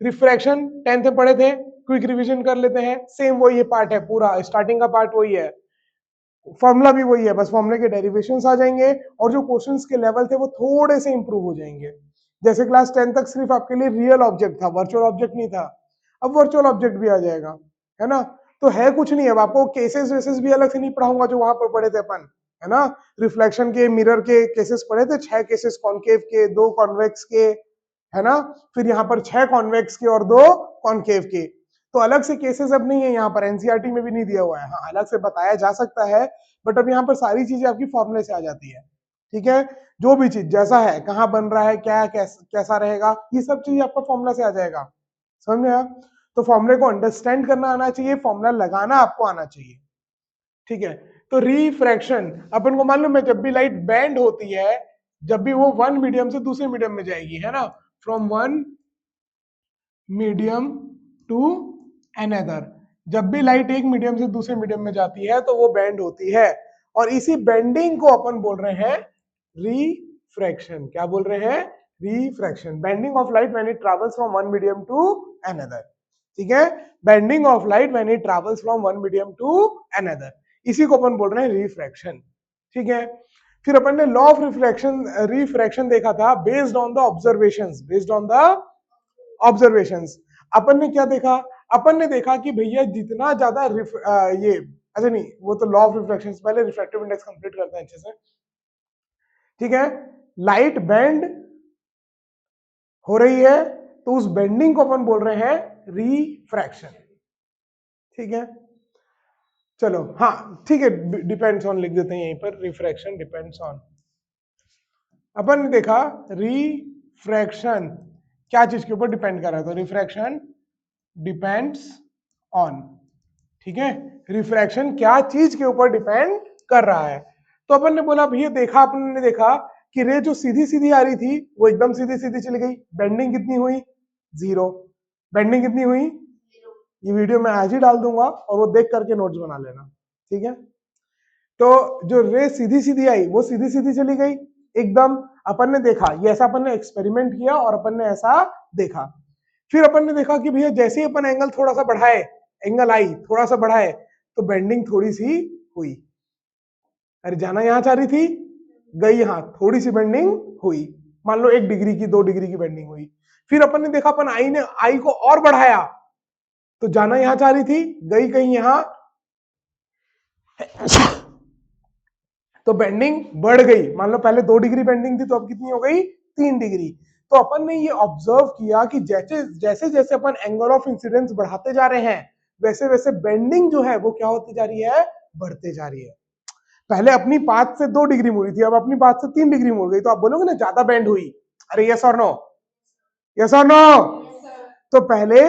Refraction 10th में पढ़े थे, क्विक रिवीजन कर लेते हैं। सेम वही ये पार्ट है, पूरा स्टार्टिंग का पार्ट वही है, फॉर्मूला भी वही है, बस फॉर्मूले के डेरिवेशंस आ जाएंगे और जो क्वेश्चंस के लेवल थे वो थोड़े से इंप्रूव हो जाएंगे। जैसे क्लास 10 तक सिर्फ आपके लिए रियल ऑब्जेक्ट था, वर्चुअल ऑब्जेक्ट नहीं था, अब वर्चुअल ऑब्जेक्ट भी आ जाएगा, है ना। तो है कुछ नहीं, अब आपको केसेस वेसेस भी अलग से नहीं पढ़ाऊंगा जो वहां पर पढ़े थे अपन, है ना। रिफ्लेक्शन के, मिरर के केसेस पढ़े थे, 6 केसेस कॉन्केव के, 2 कॉन्वेक्स के, है ना। फिर यहाँ पर 6 कॉन्वेक्स के और 2 कॉन्केव के। तो अलग से केसेस अब नहीं है यहाँ पर, एनसीईआरटी में भी नहीं दिया हुआ है। हाँ, अलग से बताया जा सकता है, बट अब यहाँ पर सारी चीजें आपकी फॉर्मूले से आ जाती है, ठीक है। जो भी चीज जैसा है, कहाँ बन रहा है, क्या कैसा रहेगा, ये सब चीज आपका फॉर्मूला से आ जाएगा, समझ में आया। तो फॉर्मूले को अंडरस्टैंड करना आना चाहिए, फॉर्मूला लगाना आपको आना चाहिए, ठीक है। तो रिफ्रैक्शन अपन को मालूम है, जब भी लाइट बैंड होती है, जब भी वो वन मीडियम से दूसरे मीडियम में जाएगी, है ना, from one medium to another, जब भी लाइट एक मीडियम से दूसरे मीडियम में जाती है तो वो बैंड होती है, और इसी बेंडिंग को अपन बोल रहे हैं रिफ्रैक्शन। क्या बोल रहे हैं? Refraction, bending of light when it travels from one medium to another, ठीक है। Bending of light when it travels from one medium to another, इसी को अपन बोल रहे हैं रिफ्रैक्शन, ठीक है। फिर अपन ने लॉ ऑफ रिफ्रैक्शन रिफ्रैक्शन देखा था, based on the observations, based on the observations. अपन ने क्या देखा? अपन ने देखा कि भैया जितना ज्यादा ये, अच्छा नहीं, वो तो लॉ ऑफ रिफ्रैक्शन, पहले रिफ्रैक्टिव इंडेक्स कंप्लीट करते हैं अच्छे से, ठीक है। लाइट बेंड हो रही है तो उस बेंडिंग को अपन बोल रहे हैं रिफ्रैक्शन, ठीक है। चलो हाँ ठीक है, डिपेंड्स ऑन लिख देते हैं यहीं पर, रिफ्रैक्शन डिपेंड्स ऑन। अपन ने देखा रिफ्रैक्शन क्या चीज के ऊपर डिपेंड कर रहा है, तो रिफ्रैक्शन डिपेंड्स ऑन, ठीक है। रिफ्रैक्शन क्या चीज के ऊपर डिपेंड कर रहा है, तो अपन ने बोला भैया, देखा अपन ने देखा कि रे जो सीधी सीधी आ रही थी वो एकदम सीधी सीधी चली गई, बेंडिंग कितनी हुई? 0। बेंडिंग कितनी हुई? ये वीडियो मैं आज ही डाल दूंगा और वो देख करके नोट्स बना लेना, ठीक है। तो जो रे सीधी सीधी आई वो सीधी सीधी चली गई एकदम। अपन ने देखा, ये ऐसा अपन ने एक्सपेरिमेंट किया और अपन ने ऐसा देखा। फिर अपन ने देखा कि भैया जैसे ही अपन एंगल थोड़ा सा बढ़ाए, एंगल आई थोड़ा सा बढ़ाए, तो बेंडिंग थोड़ी सी हुई। अरे जाना यहां चाह रही थी, गई यहां, थोड़ी सी बेंडिंग हुई, मान लो 1 डिग्री की, 2 डिग्री की बेंडिंग हुई। फिर अपन ने देखा, अपन आई को और बढ़ाया, तो जाना यहां चाह रही थी, गई कहीं यहां, तो बेंडिंग बढ़ गई। मान लो पहले 2 डिग्री बेंडिंग थी, तो अब कितनी हो गई? 3 डिग्री। तो अपन ने ये ऑब्जर्व किया कि जैसे जैसे जैसे अपन एंगल ऑफ इंसिडेंस बढ़ाते जा रहे हैं, वैसे वैसे बेंडिंग जो है वो क्या होती जा रही है? बढ़ते जा रही है। पहले अपनी पाथ से 2 डिग्री मुड़ी थी, अब अपनी पाथ से 3 डिग्री मुड़ गई, तो आप बोलोगे ना ज्यादा बेंड हुई। अरे यस और नो? यस और नो? तो पहले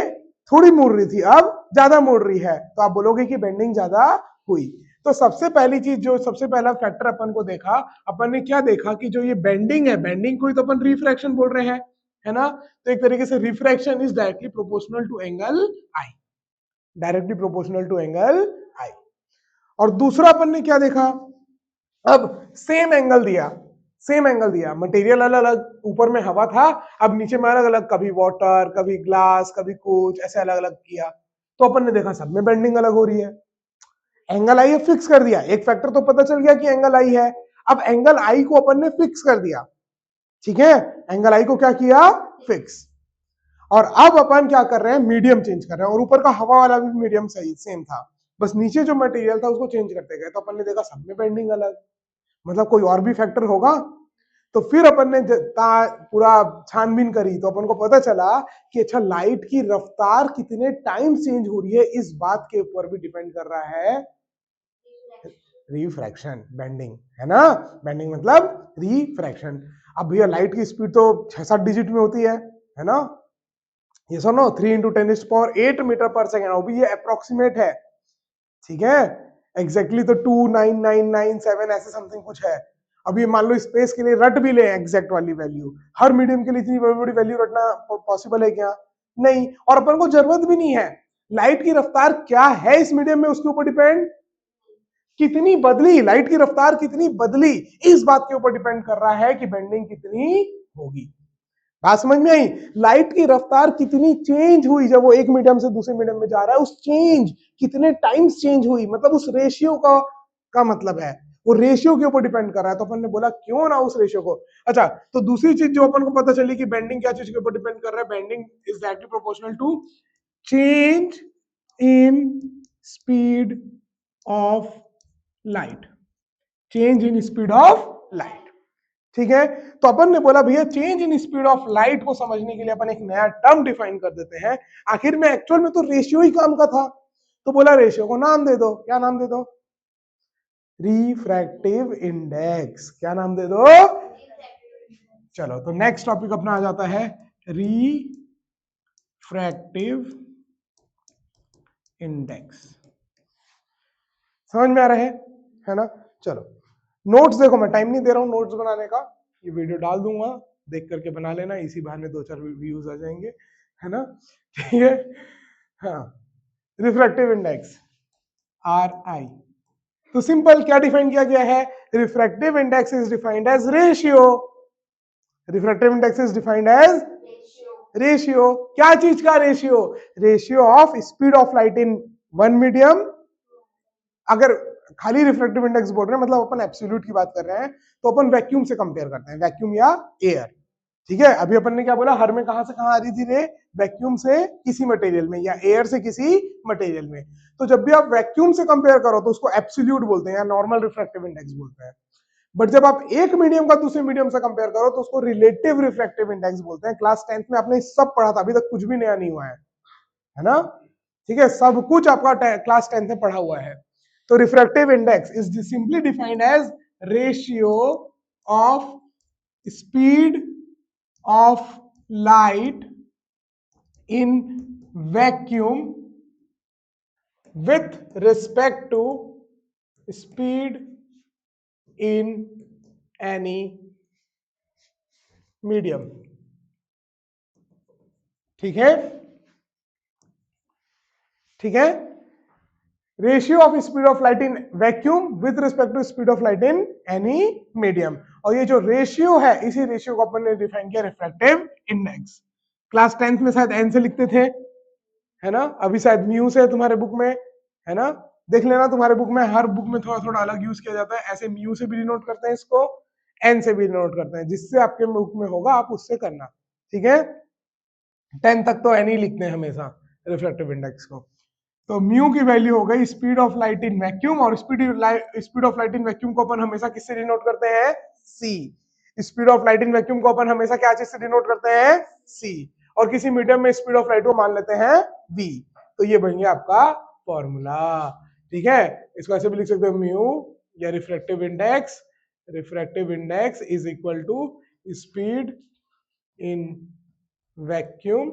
थोड़ी मुड़ रही थी, अब ज्यादा मुड़ रही है, तो आप बोलोगे कि बेंडिंग ज्यादा हुई। तो सबसे पहली चीज, जो सबसे पहला फैक्टर अपन को देखा, अपन ने क्या देखा कि जो ये बेंडिंग है, बेंडिंग को ही तो अपन रिफ्रैक्शन बोल रहे हैं, है ना। तो एक तरीके से refraction is directly proportional to angle i, directly proportional to angle i. और दूसरा अपन ने क्या देखा, अब सेम एंगल दिया, सेम एंगल दिया, मटेरियल अलग अलग, ऊपर में हवा था, अब नीचे में अलग अलग, कभी वाटर, कभी ग्लास, कभी कुछ ऐसे अलग अलग किया, तो अपन ने देखा सब में बेंडिंग अलग हो रही है। एंगल आई फिक्स कर दिया, एक फैक्टर तो पता चल गया कि एंगल आई है। अब एंगल आई को अपन ने फिक्स कर दिया, ठीक है, एंगल आई को क्या किया? फिक्स। और अब अपन क्या कर रहे हैं? मीडियम चेंज कर रहे हैं, और ऊपर का हवा वाला भी मीडियम सही सेम था, बस नीचे जो मटेरियल था उसको चेंज करते गए, तो अपन ने देखा सब में बेंडिंग अलग, मतलब कोई और भी फैक्टर होगा। तो फिर अपन ने पूरा छानबीन करी, तो अपन को पता चला कि अच्छा, लाइट की रफ्तार कितने टाइम चेंज हो रही है, इस बात के ऊपर भी डिपेंड कर रहा है रिफ्रैक्शन, बेंडिंग, है ना। बेंडिंग मतलब रिफ्रैक्शन। अब भैया लाइट की स्पीड तो 6-7 डिजिट में होती है ना। ये सुनो, 3 × 10⁸ मीटर पर सेकेंड, वो भी ये अप्रोक्सीमेट है, ठीक है। एग्जैक्टली तो 29997 ऐसे समथिंग कुछ है। अब ये मान लो स्पेस के लिए रट भी ले एग्जैक्ट वाली वैल्यू, हर मीडियम के लिए इतनी बड़ी बड़ी वैल्यू रटना पॉसिबल है क्या? नहीं, और अपन को जरूरत भी नहीं है। लाइट की रफ्तार क्या है इस मीडियम में, उसके ऊपर डिपेंड, कितनी बदली लाइट की रफ्तार, कितनी बदली, इस बात के ऊपर डिपेंड कर रहा है कि बेंडिंग कितनी होगी। बात समझ में आई? लाइट की रफ्तार कितनी चेंज हुई जब वो एक मीडियम से दूसरे मीडियम में जा रहा है, उस चेंज कितने टाइम्स चेंज हुई, मतलब उस रेशियो का मतलब है वो रेशियो के ऊपर डिपेंड कर रहा है। तो अपन ने बोला क्यों ना उस रेशियो को। अच्छा, तो दूसरी चीज जो अपन को पता चली कि बेंडिंग क्या चीज के ऊपर डिपेंड कर रहा है, bending is directly proportional to change in speed of light, change in speed of light. ठीक है, तो अपन ने बोला भैया change in speed of light को समझने के लिए अपन एक नया टर्म डिफाइन कर देते हैं। आखिर में एक्चुअल में तो रेशियो ही काम का था, तो बोला रेशियो को नाम दे दो। क्या नाम दे दो? Refractive index. क्या नाम दे दो? चलो, तो नेक्स्ट टॉपिक अपना आ जाता है रिफ्रैक्टिव इंडेक्स। समझ में आ रहा है ना? चलो, नोट्स देखो, मैं टाइम नहीं दे रहा हूं नोट्स बनाने का, ये वीडियो डाल दूंगा, देख करके बना लेना, इसी बहाने 2-4 व्यूज आ जाएंगे, है ना? ठीक है, हाँ। रिफ्रैक्टिव इंडेक्स RI, तो सिंपल क्या डिफाइन किया गया है? Refractive index is defined as ratio. Refractive index is defined as ratio. क्या चीज का ratio? Ratio of speed of light in one medium. अगर खाली रिफ्रैक्टिव इंडेक्स बोल रहे हैं मतलब अपन एब्सोल्यूट की बात कर रहे हैं, तो अपन वैक्यूम से कंपेयर करते हैं, वैक्यूम या एयर। ठीक है, अभी अपन ने क्या बोला, हर में कहां से कहां आ रही थी रे? वैक्यूम से किसी मटेरियल में या एयर से किसी मटेरियल में। तो जब भी आप वैक्यूम से कंपेयर करो तो उसको एब्सोल्यूट बोलते हैं या नॉर्मल रिफ्रैक्टिव इंडेक्स बोलते हैं। बट जब आप एक मीडियम का दूसरे मीडियम से कंपेयर करो तो उसको रिलेटिव रिफ्रैक्टिव इंडेक्स बोलते हैं। क्लास 10th में आपने सब पढ़ा था, अभी तक कुछ भी नया नहीं हुआ है ना? ठीक है, सब कुछ आपका क्लास 10th में पढ़ा हुआ है। तो refractive index is simply defined as ratio of speed of light in vacuum with respect to speed in any medium। ठीक है, ठीक है, ratio of speed of light in vacuum with respect to speed of light in any medium. और ये जो ratio है, इसी ratio को अपन ने डिफाइन किया रिफ्रैक्टिव इंडेक्स। क्लास 10th में शायद एन से लिखते थे, है ना? अभी शायद म्यू से तुम्हारे बुक में, है ना? देख लेना, तुम्हारे बुक में, हर बुक में थोड़ा थोड़ा अलग यूज किया जाता है। ऐसे म्यू से भी डिनोट करते हैं इसको, एन से भी डिनोट करते हैं, जिससे आपके बुक में होगा आप उससे करना। ठीक है, 10 तक तो एन ही लिखते हैं हमेशा रिफ्रैक्टिव इंडेक्स को। तो म्यू की वैल्यू हो गई speed of light in vacuum, और speed of light in vacuum को अपन हमेशा किससे डिनोट करते हैं? C. Speed of light in vacuum को अपन हमेशा क्या चीज से डिनोट करते हैं? सी। और किसी मीडियम में स्पीड ऑफ लाइट को मान लेते हैं v। तो ये बन गया आपका फॉर्मूला। ठीक है, इसको ऐसे भी लिख सकते हो, म्यू या refractive index is equal to speed in vacuum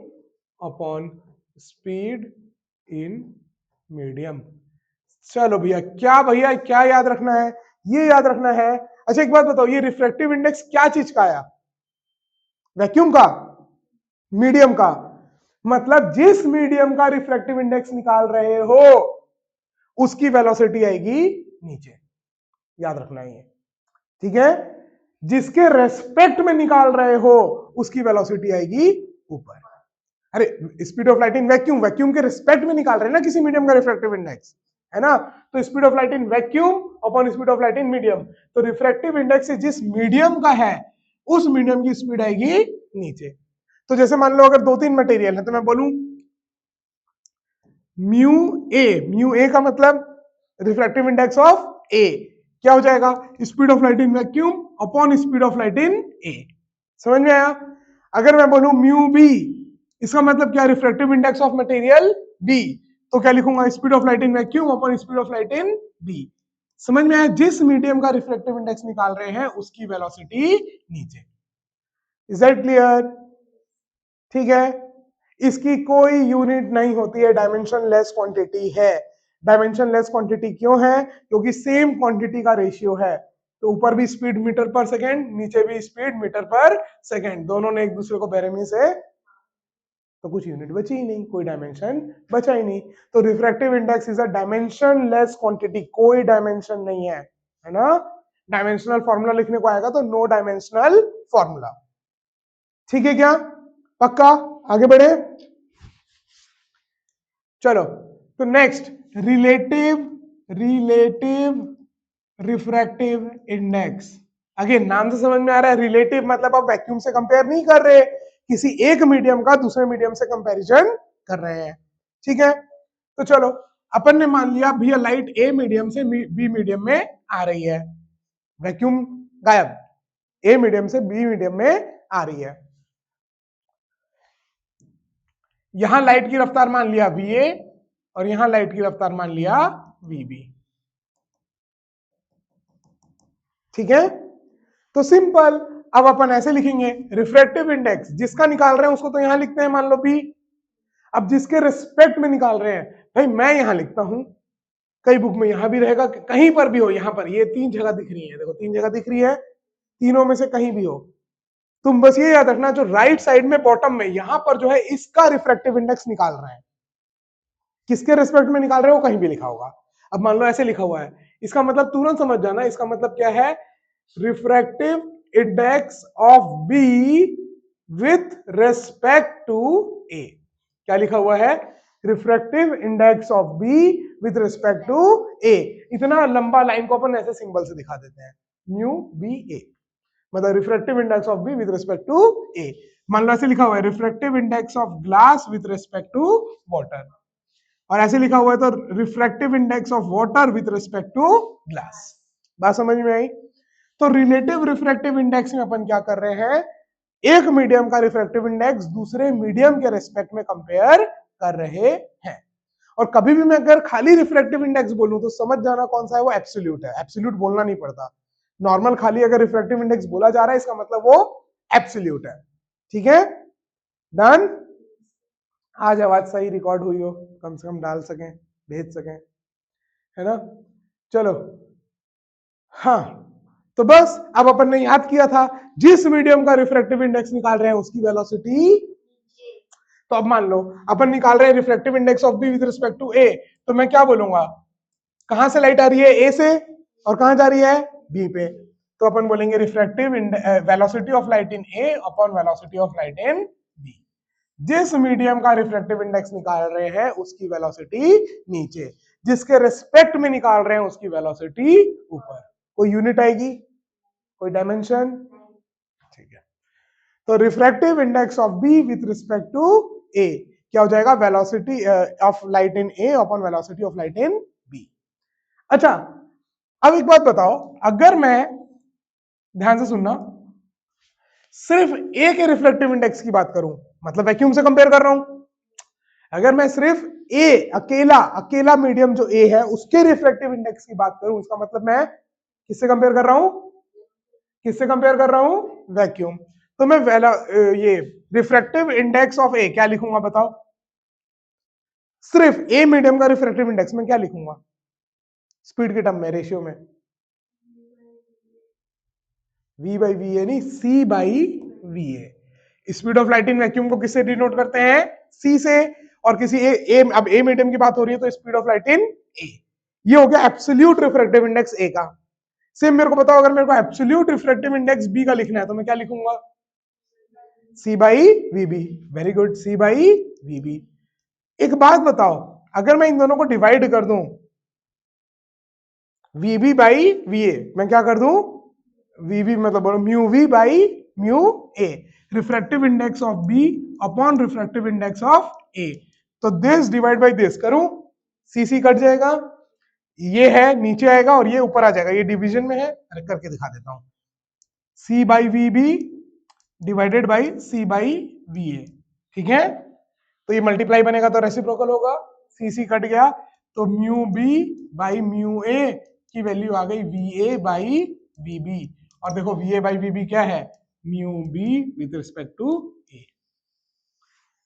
upon speed in medium. चलो भैया क्या याद रखना है? ये याद रखना है। अच्छा, एक बात बताओ, ये रिफ्रैक्टिव इंडेक्स क्या चीज का आया? वैक्यूम का, मीडियम का। मतलब जिस मीडियम का रिफ्रैक्टिव इंडेक्स निकाल रहे हो उसकी वेलोसिटी आएगी नीचे, याद रखना है ये। ठीक है, जिसके रेस्पेक्ट में निकाल रहे हो उसकी वेलोसिटी आएगी ऊपर। अरे, speed of light in vacuum, vacuum के रिस्पेक्ट में निकाल रहे हैं ना किसी मीडियम का रिफ्रैक्टिव इंडेक्स, है ना? तो speed of light in vacuum upon speed of light in medium. तो रिफ्रैक्टिव इंडेक्स जिस मीडियम का है उस मीडियम की स्पीड आएगी नीचे। तो जैसे मान लो अगर 2-3 मटेरियल है तो मैं बोलूं म्यू ए का मतलब रिफ्रैक्टिव इंडेक्स ऑफ ए क्या हो जाएगा? Speed of light in vacuum upon speed of light in a. समझ में आया? अगर मैं बोलूं म्यू बी, इसका मतलब क्या? Refractive index of material B. तो क्या लिखूंगा? Speed of light in vacuum upon speed of light in B. समझ में आया? जिस मीडियम का रिफ्रैक्टिव इंडेक्स निकाल रहे हैं उसकी वेलोसिटी नीचे। Is that clear? ठीक है, इसकी कोई यूनिट नहीं होती है, डायमेंशन लेस क्वांटिटी है। डायमेंशन लेस क्वांटिटी क्यों है? क्योंकि सेम क्वांटिटी का रेशियो है। तो ऊपर भी स्पीड मीटर पर सेकेंड, नीचे भी स्पीड मीटर पर सेकेंड, दोनों ने एक दूसरे को बेरहमी से, तो कुछ यूनिट बची ही नहीं, कोई डायमेंशन बचा ही नहीं। तो refractive index is a dimension less quantity, कोई डायमेंशन नहीं है ना? डायमेंशनल फॉर्मूला लिखने को आएगा तो नो डायमेंशनल फॉर्मूला। ठीक है क्या? पक्का? आगे बढ़े। चलो, तो next relative refractive index. Again नाम से समझ में आ रहा है, रिलेटिव मतलब आप वैक्यूम से कंपेयर नहीं कर रहे, किसी एक मीडियम का दूसरे मीडियम से कंपैरिजन कर रहे हैं। ठीक है, तो चलो अपन ने मान लिया भैया लाइट ए मीडियम से बी मीडियम में आ रही है, वैक्यूम गायब, ए मीडियम से बी मीडियम में आ रही है। यहां लाइट की रफ्तार मान लिया वीए और यहां लाइट की रफ्तार मान लिया वीबी। ठीक है, तो सिंपल। अब अपन ऐसे लिखेंगे रिफ्रैक्टिव इंडेक्स जिसका निकाल रहे हैं उसको तो यहां लिखते हैं, मान लो बी। अब जिसके रिस्पेक्ट में निकाल रहे हैं, भाई मैं यहां लिखता हूं, कई बुक में यहां भी रहेगा, कहीं पर भी हो, यहां पर ये 3 जगह दिख रही है, देखो 3 जगह दिख रही है, तीनों में से कहीं भी हो, तुम बस ये याद रखना जो राइट साइड में बॉटम में यहां पर जो है इसका रिफ्रैक्टिव इंडेक्स निकाल रहे हैं, किसके रिस्पेक्ट में निकाल रहे हो वो कहीं भी लिखा होगा। अब मान लो ऐसे लिखा हुआ है, इसका मतलब तुरंत समझ जाना, इसका मतलब क्या है, refractive index of b with respect to a. क्या लिखा हुआ है, refractive index of b with respect to a. इतना लंबा लाइन को अपन ऐसे सिंबल से दिखा देते हैं, म्यू बी ए, मतलब refractive index of b with respect to a. मान लो ऐसे लिखा हुआ है, refractive index of glass with respect to water, और ऐसे लिखा हुआ है तो refractive index of water with respect to glass. बात समझ में आई? तो रिलेटिव रिफ्रैक्टिव इंडेक्स में अपन क्या कर रहे हैं, एक मीडियम का रिफ्रैक्टिव इंडेक्स दूसरे मीडियम के रिस्पेक्ट में कंपेयर कर रहे हैं। और कभी भी मैं अगर खाली रिफ्रैक्टिव इंडेक्स बोलूं तो समझ जाना कौन सा है, वो एब्सोल्यूट है, एब्सोल्यूट बोलना नहीं पड़ता। नॉर्मल खाली अगर रिफ्रैक्टिव इंडेक्स बोला जा रहा है इसका मतलब वो एब्सोल्यूट है। ठीक है, डन। आज आवाज सही रिकॉर्ड हुई हो, कम से कम डाल सकें, भेज सकें, है ना। चलो, हाँ, तो बस अब अपन ने याद किया था जिस मीडियम का रिफ्रैक्टिव इंडेक्स निकाल रहे हैं उसकी वेलोसिटी। तो अब मान लो अपन निकाल रहे हैं refractive index of b with respect to a, तो मैं क्या बोलूंगा, कहां से लाइट आ रही है, ए से, और कहां जा रही है, बी पे। तो अपन बोलेंगे refractive velocity of light in A upon velocity of light in B. जिस मीडियम का रिफ्रैक्टिव इंडेक्स निकाल रहे हैं उसकी वेलोसिटी नीचे, जिसके रिस्पेक्ट में निकाल रहे हैं उसकी वेलोसिटी ऊपर। कोई यूनिट आएगी, कोई डायमेंशन? ठीक है, तो refractive index of b with respect to a क्या हो जाएगा, velocity of light in A upon velocity of light in b. अच्छा, अब एक बात बताओ, अगर मैं, ध्यान से सुनना, सिर्फ ए के रिफ्लेक्टिव इंडेक्स की बात करूं, मतलब वैक्यूम से कंपेयर कर रहा हूं, अगर मैं सिर्फ ए अकेला मीडियम जो ए है उसके रिफ्लेक्टिव इंडेक्स की बात करूं, इसका मतलब मैं किससे कंपेयर कर रहा हूं, किससे कंपेयर कर रहा हूं, वैक्यूम। तो मैं ये रिफ्रैक्टिव इंडेक्स ऑफ ए क्या लिखूंगा बताओ, सिर्फ ए मीडियम का रिफ्रैक्टिव इंडेक्स में क्या लिखूंगा, स्पीड के टर्म में, रेशियो में, v बाई वी ए नहीं, c by v A. Speed of light in vacuum को किससे डिनोट करते हैं, c से, और किसी अब ए मीडियम की बात हो रही है तो स्पीड ऑफ लाइट इन ए। ये हो गया एब्सोल्यूट रिफ्रैक्टिव इंडेक्स ए का। सेम मेरे को बताओ, अगर मेरे को एब्सोल्यूट रिफ्रैक्टिव इंडेक्स बी का लिखना है तो मैं क्या लिखूंगा, c by we B. Very good, c by we B. एक बात बताओ, अगर मैं इन दोनों को डिवाइड कर दूं, वीबी बाई वी ए, मैं क्या कर दूं, वीबी मतलब बोलो mu v by mu a, refractive index of b upon refractive index of a. तो दिस डिवाइड बाई दिस करूं, सीसी कट जाएगा, ये है नीचे आएगा और ये ऊपर आ जाएगा, ये डिवीजन में है, करके दिखा देता हूं, c by we b divided by c by v a. ठीक है, तो ये मल्टीप्लाई बनेगा तो रेसिप्रोकल होगा, सी सी कट गया, तो mu b by mu a की वैल्यू आ गई v a by we b. और देखो v a by we b क्या है, mu b with respect to a.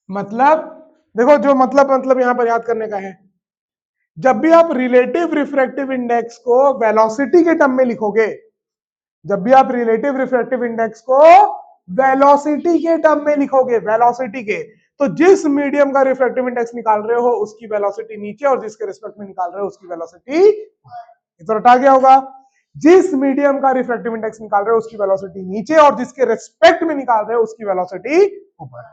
मतलब देखो, जो मतलब यहां पर याद करने का है, जब भी आप रिलेटिव रिफ्रैक्टिव इंडेक्स को वेलोसिटी के टर्म में लिखोगे, जब भी आप रिलेटिव रिफ्रैक्टिव इंडेक्स को वेलोसिटी के टर्म में लिखोगे, वेलोसिटी के, तो जिस मीडियम का रिफ्रैक्टिव इंडेक्स निकाल रहे हो उसकी वेलोसिटी नीचे और जिसके रिस्पेक्ट में निकाल रहे हो उसकी वेलोसिटी इधर हटा गया होगा। जिस मीडियम का रिफ्रैक्टिव इंडेक्स निकाल रहे हो उसकी वेलोसिटी नीचे और जिसके रेस्पेक्ट में निकाल रहे हो उसकी वेलोसिटी ऊपर।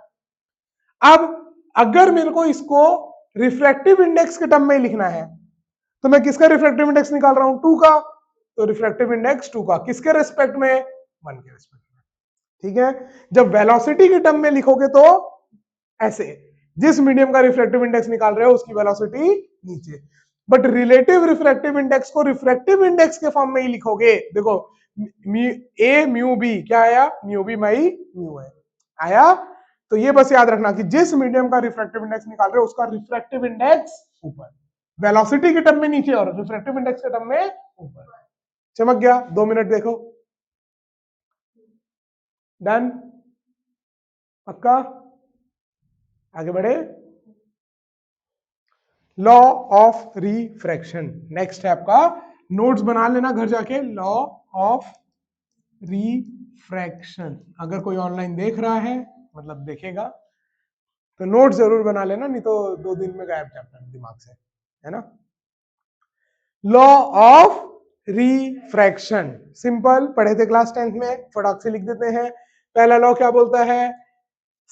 अब अगर मेरे को इसको रिफ्रैक्टिव इंडेक्स के टर्म में लिखना है तो मैं किसका रिफ्रैक्टिव इंडेक्स निकाल रहा हूं, 2 का, तो रिफ्रैक्टिव इंडेक्स 2 का, किसके रेस्पेक्ट में, 1 के रेस्पेक्ट में। ठीक है, जब वेलोसिटी के टर्म में लिखोगे तो ऐसे, जिस मीडियम का रिफ्रैक्टिव इंडेक्स निकाल रहे हो उसकी वेलोसिटी नीचे, बट रिलेटिव रिफ्रैक्टिव इंडेक्स को रिफ्रैक्टिव इंडेक्स के फॉर्म में ही लिखोगे। देखो ए म्यू बी क्या आया, म्यू बी माई म्यू है आया। तो ये बस याद रखना कि जिस मीडियम का रिफ्रैक्टिव इंडेक्स निकाल रहे हो उसका रिफ्रैक्टिव इंडेक्स ऊपर, वेलोसिटी के टर्म में नीचे और रिफ्रैक्टिव इंडेक्स के टर्म में ऊपर। चमक गया, 2 मिनट देखो, डन, पक्का, आगे बढ़े। लॉ ऑफ रिफ्रैक्शन नेक्स्ट है आपका, नोट्स बना लेना घर जाके, लॉ ऑफ रिफ्रैक्शन। अगर कोई ऑनलाइन देख रहा है मतलब देखेगा तो नोट्स जरूर बना लेना, नहीं तो 2 दिन में गायब चैप्टर दिमाग से, है ना। लॉ ऑफ रिफ्रैक्शन सिंपल पढ़े थे क्लास 10th में, फटाक से लिख देते हैं। पहला लॉ क्या बोलता है,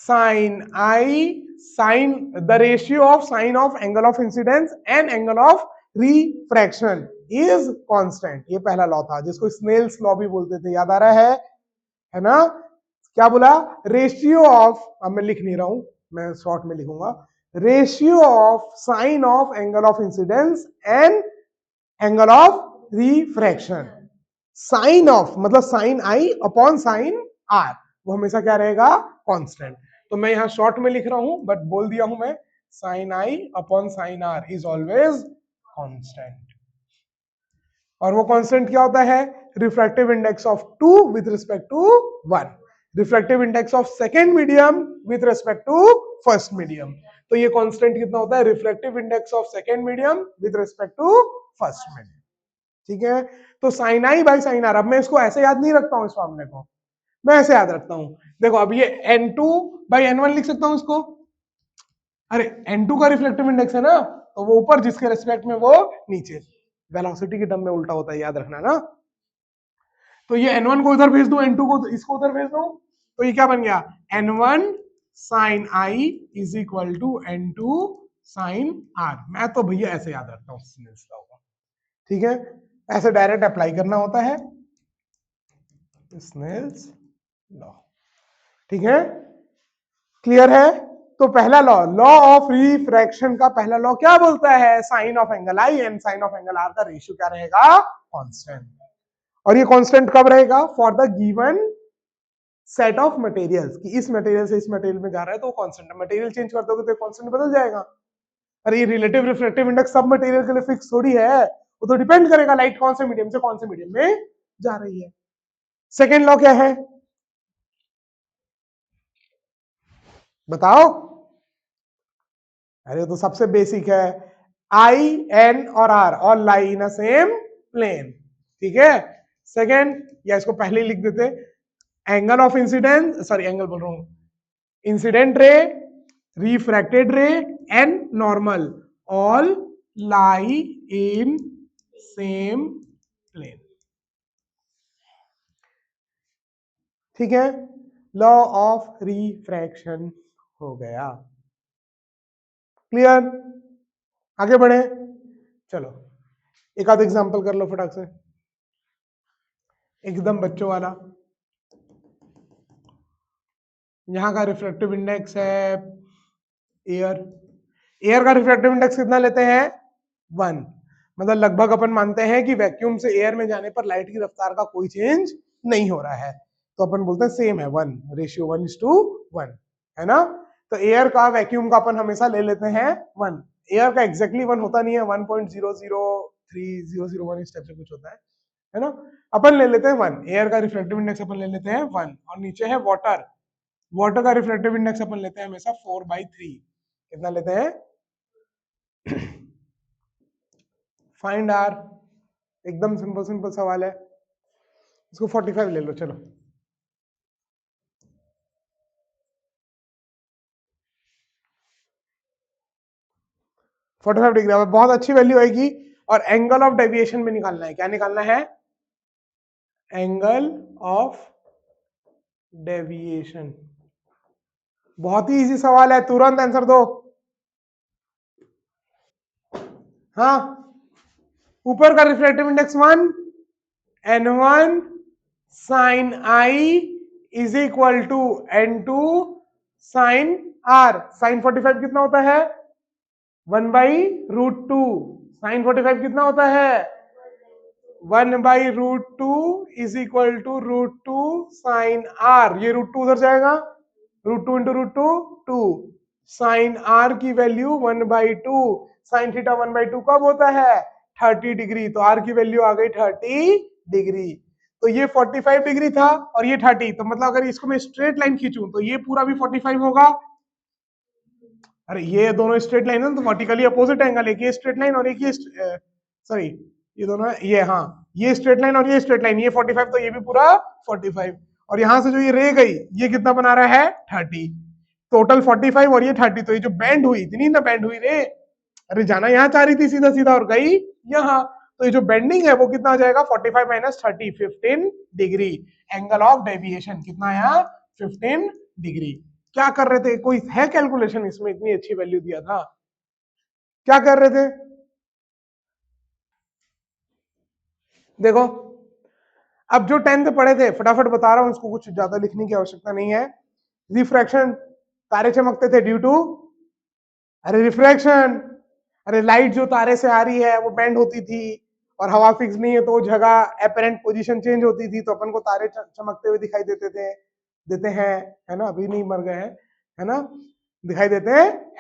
sine I, sine the ratio of sine of angle of incidence and angle of refraction is constant. ये पहला लॉ था जिसको स्नेल्स लॉ भी बोलते थे, याद आ रहा है ना। क्या बोला, रेशियो ऑफ, अब मैं लिख नहीं रहा हूं, मैं शॉर्ट में लिखूंगा, ratio of sine of angle of incidence and angle of refraction. Sine of मतलब साइन आई अपॉन साइन आर, वो हमेशा क्या रहेगा, कांस्टेंट। तो मैं यहां शॉर्ट में लिख रहा हूं बट बोल दिया हूं मैं, sine I upon sine R is always constant. और वो कांस्टेंट क्या होता है, refractive index of 2 with respect to 1, refractive index of second medium with respect to first medium. तो ये कांस्टेंट कितना होता है, refractive index of second medium with respect to first medium. ठीक है, तो sine I by sine R, अब मैं इसको ऐसे याद नहीं रखता हूं इस फॉर्मूले को, मैं ऐसे याद रखता हूं। देखो अब ये n2 बाई n1 लिख सकता हूं इसको, अरे n2 का रिफ्लेक्टिव इंडेक्स है ना, तो वो ऊपर जिसके रेस्पेक्ट में वो नीचे, वेलोसिटी के टर्म में उल्टा होता है, याद रखना ना। तो ये n1 को इधर भेज दो, n2 को इसको उधर भेज दो, तो ये क्या बन गया, n1 sine I is equal to n2 sine R. मैं तो भैया ऐसे याद रखता हूँ स्नेल्स लॉ को, ठीक है, ऐसे डायरेक्ट अप्लाई करना होता है स्नेल्स लॉ। ठीक है, क्लियर है। तो पहला लॉ, लॉ ऑफ रिफ्रैक्शन का पहला लॉ क्या बोलता है, sine of angle I and sine of angle R का रेशियो क्या रहेगा, कांस्टेंट। और ये कांस्टेंट कब रहेगा, for the given set of materials, कि इस मटेरियल से इस मटेरियल में जा रहा है तो कांस्टेंट है, मटेरियल चेंज कर दोगे तो कांस्टेंट बदल जाएगा। अरे ये रिलेटिव रिफ्रैक्टिव इंडेक्स सब मटेरियल के लिए फिक्स थोड़ी है, वो तो डिपेंड करेगा लाइट कौन से मीडियम से कौन से मीडियम में जा रही है। सेकेंड लॉ क्या है बताओ, अरे तो सबसे बेसिक है, आई एन और R all lie in a same plane. ठीक है, सेकेंड, या इसको पहले ही लिख देते, angle of incidence, sorry angle बोल रहा हूं, incident ray, refracted ray and normal all lie in same plane. ठीक है, लॉ ऑफ रिफ्रैक्शन हो गया, क्लियर, आगे बढ़े। चलो एक आध एग्जांपल कर लो फटाक से, एकदम बच्चों वाला। यहां का रिफ्रैक्टिव इंडेक्स है एयर, एयर का रिफ्रैक्टिव इंडेक्स कितना लेते हैं, 1, मतलब लगभग अपन मानते हैं कि वैक्यूम से एयर में जाने पर लाइट की रफ्तार का कोई चेंज नहीं हो रहा है, तो अपन बोलते हैं सेम है 1, रेशियो 1:1, है ना। तो एयर का वैक्यूम का अपन हमेशा ले लेते हैं 1, एयर का एग्जैक्टली 1 होता नहीं है, 1.0030001 इस टाइप से कुछ होता है ना। अपन ले लेते हैं 1, एयर का रिफ्रैक्टिव इंडेक्स अपन ले लेते हैं 1, और नीचे है वाटर, वाटर का रिफ्रैक्टिव इंडेक्स अपन लेते हैं हमेशा 4/3, कितना लेते हैं, फाइंड आर, एकदम सिंपल सिंपल सवाल है, इसको 45 ले लो, चलो 45 डिग्री, बहुत अच्छी वैल्यू आएगी। और एंगल ऑफ डेविएशन में निकालना है, क्या निकालना है, एंगल ऑफ डेविएशन। बहुत ही इजी सवाल है, तुरंत आंसर दो। हाँ, ऊपर का refractive index 1, N1 sine I is equal to N2 sine R। Sine 45 कितना होता है? 1/√2। साइन 45 कितना होता है? 1/√2 is equal to √2 sine R। ये √2 उधर जाएगा, √2 इंटू √2 2। साइन R की वैल्यू 1/2। साइन थीटा 1/2 कब होता है? 30 डिग्री। तो R की वैल्यू आ गई 30 डिग्री। तो ये 45 डिग्री था और ये 30। तो मतलब अगर इसको मैं स्ट्रेट लाइन खींचूं तो ये पूरा भी 45 होगा। अरे ये दोनों स्ट्रेट लाइन है तो वर्टिकली अपोजिट एंगल, एक ये स्ट्रेट लाइन और एक ये सॉरी ये दोनों ये, हाँ ये स्ट्रेट लाइन और ये स्ट्रेट लाइन, ये 45 तो ये भी पूरा 45। और यहां से जो ये रे गई ये कितना बना रहा है? 30। टोटल 45 और ये 30। तो ये जो बैंड हुई, इतनी ना बैंड हुई रे, अरे जाना यहाँ चाह रही थी सीधा सीधा और गई यहाँ। तो ये जो बेंडिंग है वो कितना आ जाएगा? 45 minus 30, 15 degree. Angle of deviation कितना आया? 15 डिग्री। क्या कर रहे थे? कोई है कैलकुलेशन इसमें? इतनी अच्छी वैल्यू दिया था, क्या कर रहे थे? देखो, अब जो 10th पढ़े थे फटाफट बता रहा हूं, उसको कुछ ज्यादा लिखने की आवश्यकता नहीं है। रिफ्रैक्शन, तारे चमकते थे ड्यू टू, अरे रिफ्रैक्शन, अरे लाइट जो तारे से आ रही है वो बेंड होती थी और हवा फिक्स नहीं है तो वो जगह एपरेंट पोजीशन चेंज होती थी, तो अपन को तारे चमकते हुए दिखाई देते हैं, है ना? अभी नहीं मर गए हैं, है ना? दिखाई देते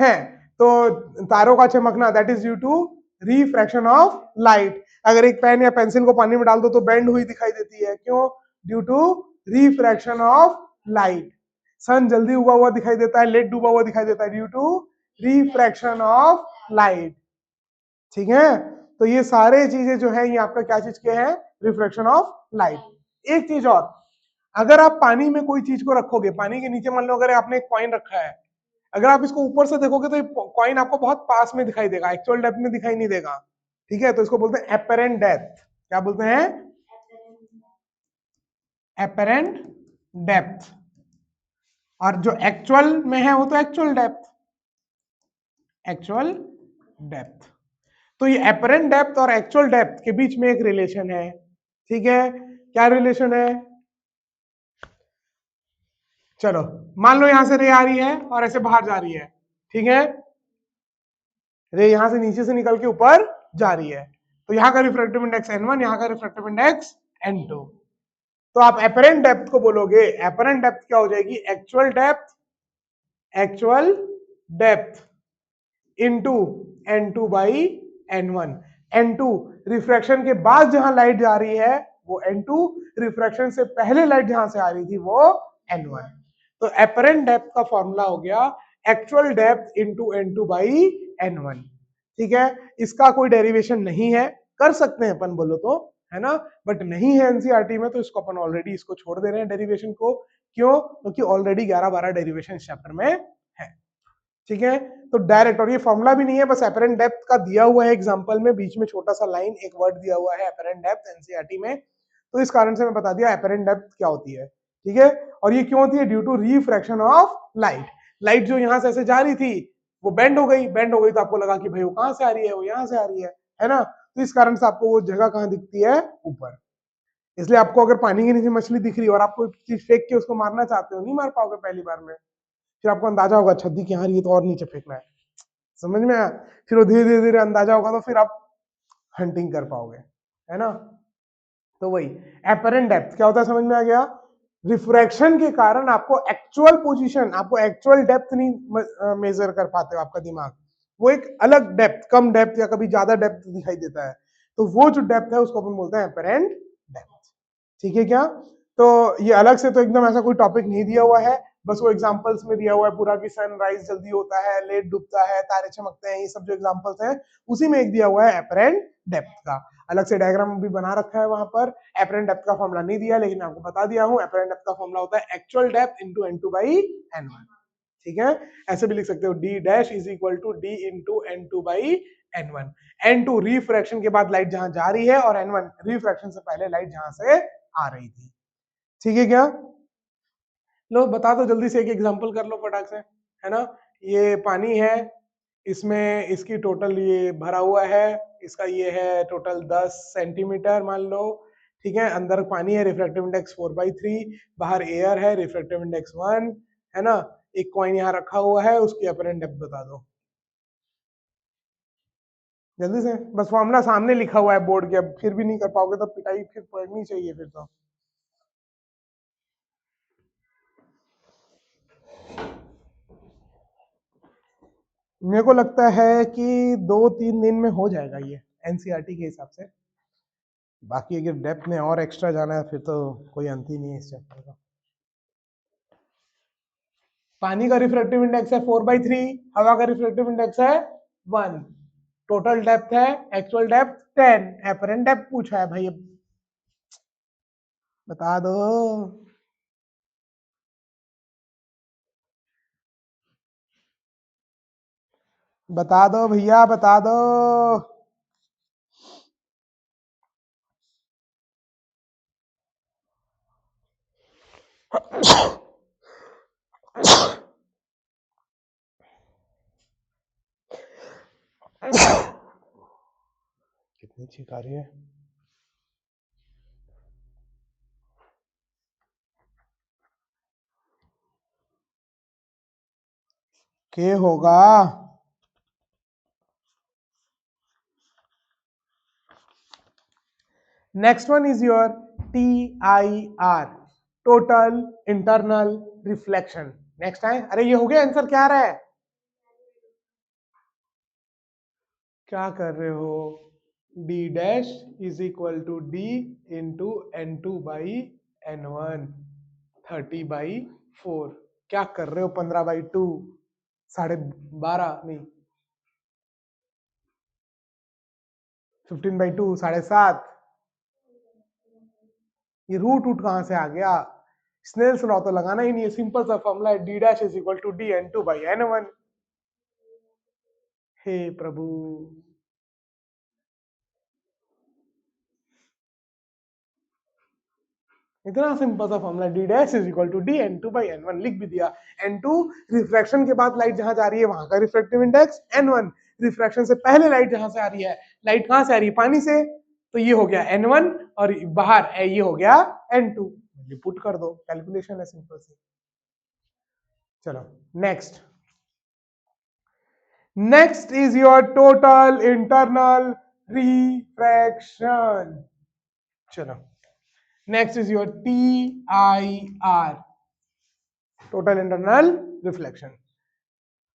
हैं। तो तारों का चमकना that is due to refraction of light. अगर एक पेन या पेंसिल को पानी में डाल दो तो बेंड हुई दिखाई देती है, क्यों? Due to refraction of light. Sun जल्दी उगा हुआ दिखाई देता है, लेट डूबा हुआ दिखाई देता है, due to refraction of light. ठीक है, तो ये सारे चीजें जो है ये आपका क्या चीज के हैं? Refraction of light. एक चीज और, अगर आप पानी में कोई चीज को रखोगे, पानी के नीचे मान लो अगर आपने एक कॉइन रखा है, अगर आप इसको ऊपर से देखोगे तो कॉइन आपको बहुत पास में दिखाई देगा, एक्चुअल डेप्थ में दिखाई नहीं देगा। ठीक है, तो इसको बोलते हैं एपरेंट डेप्थ। क्या बोलते हैं? Apparent depth. और जो एक्चुअल में है वो तो एक्चुअल डेप्थ, एक्चुअल डेप्थ। तो ये एपरेंट डेप्थ और एक्चुअल डेप्थ के बीच में एक रिलेशन है। ठीक है, क्या रिलेशन है? चलो मान लो यहां से रे आ रही है और ऐसे बाहर जा रही है, ठीक है, रे यहां से नीचे से निकल के ऊपर जा रही है, तो यहाँ का रिफ्रैक्टिव इंडेक्स n1, यहाँ का रिफ्रैक्टिव इंडेक्स n2। तो आप एपरेंट डेप्थ को बोलोगे, एपरेंट डेप्थ क्या हो जाएगी? Actual depth into n2 by n1। n2 refraction के बाद जहां लाइट जा रही है वो n2, रिफ्रैक्शन से पहले लाइट जहां से आ रही थी वो n1। तो एपरेंट डेप्थ का फॉर्मूला हो गया actual depth into n2 by n1। ठीक है, इसका कोई डेरिवेशन नहीं है, कर सकते हैं अपन बोलो तो, है ना, बट नहीं है एनसीईआरटी में, तो इसको अपन ऑलरेडी इसको छोड़ दे रहे हैं डेरिवेशन को। क्यों? क्योंकि ऑलरेडी 11-12 डेरिवेशन इस चैप्टर में है। ठीक है, तो डायरेक्ट, और ये फॉर्मूला भी नहीं है, बस एपरेंट डेप्थ का दिया हुआ है एग्जांपल में, बीच में छोटा सा लाइन एक वर्ड दिया हुआ है एपरेंट डेप्थ एनसीईआरटी में, तो इस कारण से मैं बता दिया एपरेंट डेप्थ क्या होती है। ठीक है, और ये क्यों होती है? Due to refraction of light. Light जो यहां से ऐसे जा रही थी वो बेंड हो गई, बेंड हो गई तो आपको लगा कि भाई वो कहां से आ रही है? वो यहां से आ रही है ना? तो इस कारण से आपको वो जगह कहां दिखती है? ऊपर। इसलिए आपको अगर पानी के नीचे मछली दिख रही है और आप कोई चीज फेंक के उसको मारना चाहते हो, नहीं मार पाओगे पहली बार में, फिर आपको अंदाजा होगा छद्दी की यहाँ रही है तो और नीचे फेंकना है, समझ में आया? फिर वो धीरे धीरे धीरे अंदाजा होगा तो फिर आप हंटिंग कर पाओगे, है ना? तो वही एपरेंट डेप्थ क्या होता है, समझ में आ गया? रिफ्रैक्शन के कारण आपको एक्चुअल पोजीशन, आपको एक्चुअल डेप्थ नहीं मेजर कर पाते हो, आपका दिमाग वो एक अलग डेप्थ, कम डेप्थ या कभी ज्यादा डेप्थ दिखाई देता है, तो वो जो डेप्थ है उसको अपन बोलते हैं एपरेंट डेप्थ। ठीक है क्या? तो ये अलग से तो एकदम ऐसा कोई टॉपिक नहीं दिया हुआ है, बस वो एग्जांपल्स में दिया हुआ है पूरा कि सनराइज जल्दी होता है, लेट डूबता है, तारे चमकते हैं, ये सब जो एग्जांपल्स हैं उसी में एक दिया हुआ है एपरेंट डेप्थ का। अलग से डायग्राम भी बना रखा है वहां पर, एपरेंट डेप्थ का फॉर्मूला नहीं दिया लेकिन आपको बता दिया हूं, एपरेंट डेप्थ का फॉर्मूला होता है actual depth into n2 by n1। ठीक है, ऐसे भी लिख सकते हो d dash is equal to d into n2 by n1। n2 refraction के बाद लाइट जहां जा रही है और n1 रिफ्रैक्शन से पहले लाइट जहां से आ रही थी। ठीक है क्या? लो बता दो जल्दी से, एक एग्जांपल कर लो फटाक से, है ना। ये पानी है, इसमें इसकी टोटल ये भरा हुआ है, इसका ये है टोटल 10 सेंटीमीटर मान लो। ठीक है, अंदर पानी है, रिफ्रैक्टिव इंडेक्स 4/3, बाहर एयर है, रिफ्रैक्टिव इंडेक्स 1, है ना। एक कॉइन यहाँ रखा हुआ है, उसकी अपरेंट डेप्थ बता दो जल्दी से। बस फॉर्मूला सामने लिखा हुआ है बोर्ड के, अब फिर भी नहीं कर पाओगे तो पिटाई फिर पढ़नी चाहिए फिर तो। मेरे को लगता है कि 2-3 दिन में हो जाएगा ये, एनसीईआरटी के हिसाब से। बाकी अगर डेप्थ में और एक्स्ट्रा जाना है फिर तो कोई अंत ही नहीं है इस चैप्टर का। पानी का रिफ्रैक्टिव इंडेक्स है 4/3, हवा का रिफ्रैक्टिव इंडेक्स है 1, टोटल डेप्थ है, एक्चुअल डेप्थ 10, एपरेंट डेप्थ पूछा है भाई, बता दो। बता दो भैया, बता दो। कितनी छींक आ रही है। के होगा? Next one is your TIR, total internal reflection. Next है, अरे ये हो गया आंसर, क्या आ रहा है? क्या कर रहे हो? D dash is equal to D into N2/N1, 30/4। क्या कर रहे हो? 15/2, 12.5 नहीं, 15/2, 7.5। ये रूट रूट कहां से आ गया? स्नेल्स लॉ तो लगाना ही नहीं है, सिंपल सा फॉर्मूला है, D dash is equal to D N2/N1। हे प्रभु, इतना सिंपल सा formula, D dash is equal to D N2/N1, लिख भी दिया। N2 रिफ्रैक्शन के बाद लाइट जहां जा रही है वहां का रिफ्रैक्टिव इंडेक्स, N1 रिफ्रैक्शन से पहले लाइट जहां से आ रही है, लाइट कहां से आ रही है? पानी से, तो ये हो गया N1, और बाहर ये हो गया N2। पुट कर दो, कैलकुलेशन है सिंपल सी। चलो next, next is your total internal refraction. चलो next is your TIR, total internal reflection.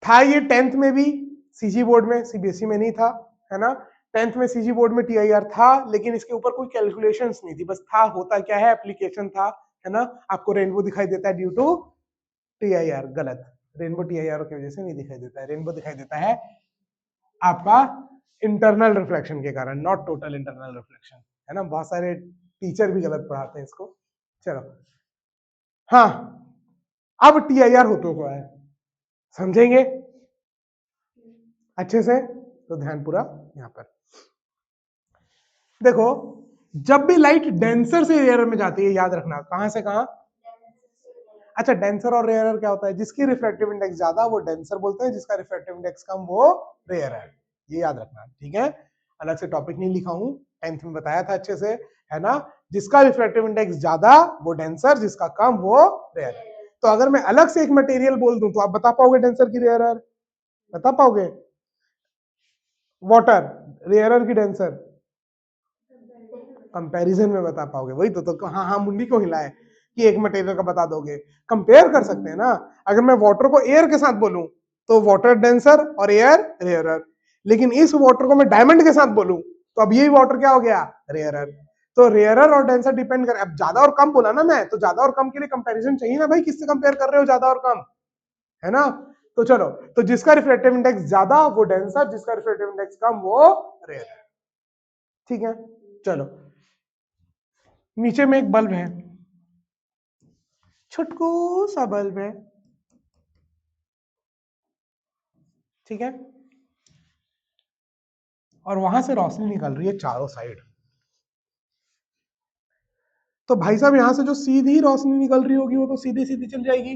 था ये 10th में भी, सीजी बोर्ड में, सीबीएसई में नहीं था, है ना। 10th में सीजी बोर्ड में TIR था, लेकिन इसके ऊपर कोई कैलकुलेशंस नहीं थी, बस था, होता क्या है, एप्लीकेशन था, है ना। आपको रेनबो दिखाई देता है ड्यू टू TIR, गलत, रेनबो TIR की वजह से नहीं दिखाई देता है, रेनबो दिखाई देता है आपका इंटरनल रिफ्लेक्शन के कारण, नॉट टोटल इंटरनल रिफ्लेक्शन, है ना। बहुत सारे टीचर भी गलत पढ़ाते हैं इसको। चलो, हाँ, अब TIR होता क्या है समझेंगे अच्छे से, तो ध्यान पूरा यहां पर देखो। जब भी लाइट डेंसर से रेयर में जाती है, याद रखना कहां से कहां। अच्छा, डेंसर और रेयर क्या होता है? जिसकी रिफ्रैक्टिव इंडेक्स ज्यादा वो डेंसर बोलते हैं, जिसका रिफ्रैक्टिव इंडेक्स कम वो रेयर है, ये याद रखना, ठीक है। अलग से टॉपिक नहीं लिखा हूं, 10th में बताया था अच्छे से, है ना। जिसका रिफ्रैक्टिव इंडेक्स ज्यादा वो डेंसर, जिसका कम वो रेयर। तो अगर मैं अलग से एक मटेरियल बोल दूं तो आप बता पाओगे डेंसर की रेयर? बता पाओगे? वाटर रेयरर की डेंसर कंपैरिजन में बता पाओगे, वही तो हाँ हाँ मुंडी को हिलाए कि एक मटेरियल का बता दोगे। कंपेयर कर सकते हैं ना। अगर मैं वाटर को एयर के साथ बोलूं तो वाटर डेंसर और एयर रेयरर, लेकिन इस वाटर को मैं डायमंड के साथ बोलूं तो अब यही वाटर क्या हो गया? रेयरर। तो रेयरर और डेंसर डिपेंड कर, अब ज्यादा और कम बोला ना मैं, तो ज्यादा और कम के लिए कंपैरिजन चाहिए ना भाई, किससे कंपेयर कर रहे हो ज्यादा और कम, है ना। तो चलो, तो जिसका रिफ्रैक्टिव इंडेक्स ज्यादा वो डेंसर, जिसका रिफ्रैक्टिव इंडेक्स कम वो रेयर, ठीक है। चलो, नीचे में एक बल्ब है, छुटकू सा बल्ब है, ठीक है, और वहां से रोशनी निकल रही है चारों साइड। तो भाई साहब यहां से जो सीधी रोशनी निकल रही होगी वो तो सीधी सीधी चल जाएगी।